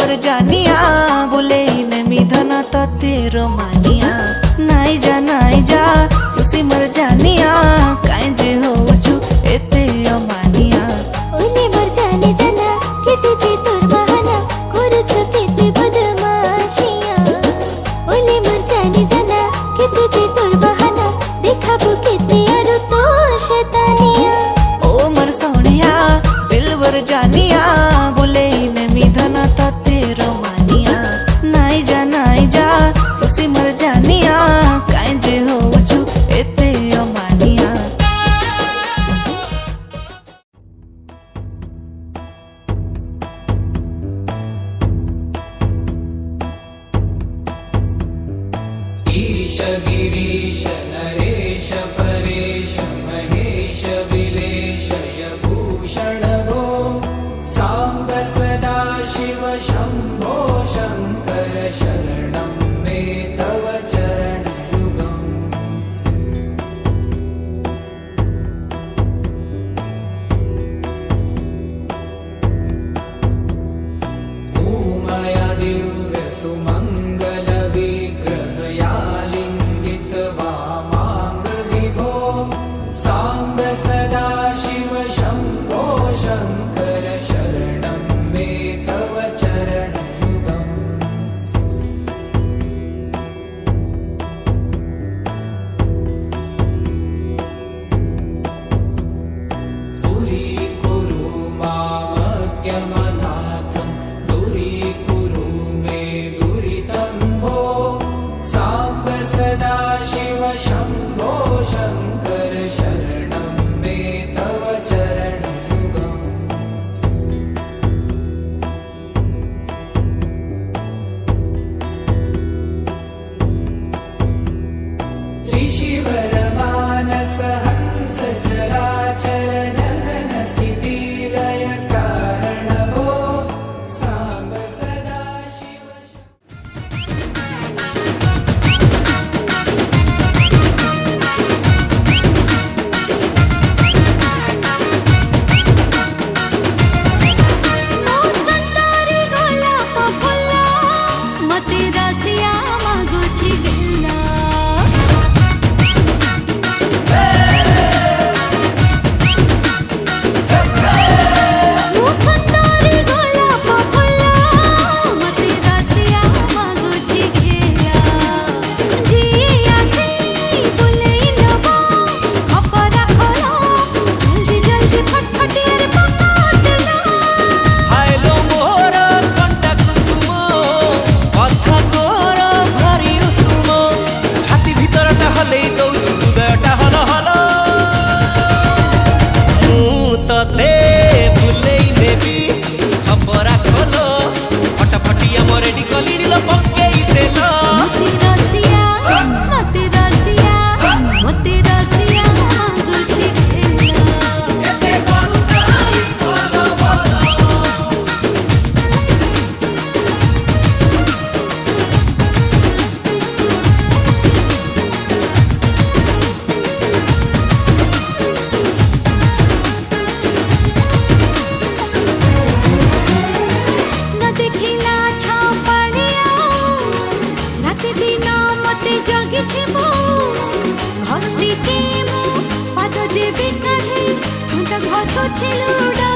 दिलबर जानिया बोले नेमी धना तो तेरो मानिया नाई जा खुशी मर जानिया काई जे हो छु एते अमानिया ओले मर जाने जाना केते जे तोर बहाना करूछ केते बदमाशिया ओले मर जाने जाना केते जे तोर बहाना देखाबो केते आरो तो शैतानिया ओ मर सोनिया दिलबर जानिया बोले नेमी धना तो तेरो मानिया नाई जा खुशी मर जानिया काई जे हो छु एते अमानिया ईश गिरीश नरेश परेश महेश विलेशय भूषण भो साम्ब सदा शिव शम्भो शङ्कर शरणं मे तव चरणयुगम् उमया दिव्य सुमङ्गल विग्रहया लिङ्गित वामाङ्ग विभो साम्ब सदा शिव शम्भो शङ्कर शरणं मे तव चरणयुगम् दूरीकुरु मामज्ञमनाथं दूरीकुरु मे दुरितं भो साम्ब सदा शिव शम्भो शङ्कर शरणं मे तव चरणयुगम् ऋषिवरमानस हंस चराचर जनन स्थिति लय कारण भो साम्ब सदा शिव ओ संतारी गोलाप फुल्ला मते रसिया मागुछि गिल्ला ओ संतारी गोलाप फुल्ला मते रसिया मागुछि गिल्ला जी आसी बुलेई नबो खबर खोलो जल्दी जल्दी फटफटियार पकाटलो हायलो मोर कंटा कुसुम कथा तोर भारी उसुम छाती भीतरटा हलेई दउछु हृदयटा हल हल मु तते भुलेई नेबी खबरा खोलो फटाफटिया मोरेडी कलिलो पक्केई देलो मते रसिया मागुछि गिल्ला एते करुणाई बोलो बोलो न देखिला छापालिया राति दिन मते जगिछि मो घरटी के मो पाद देबी काढे घंटा घसुछि लुडा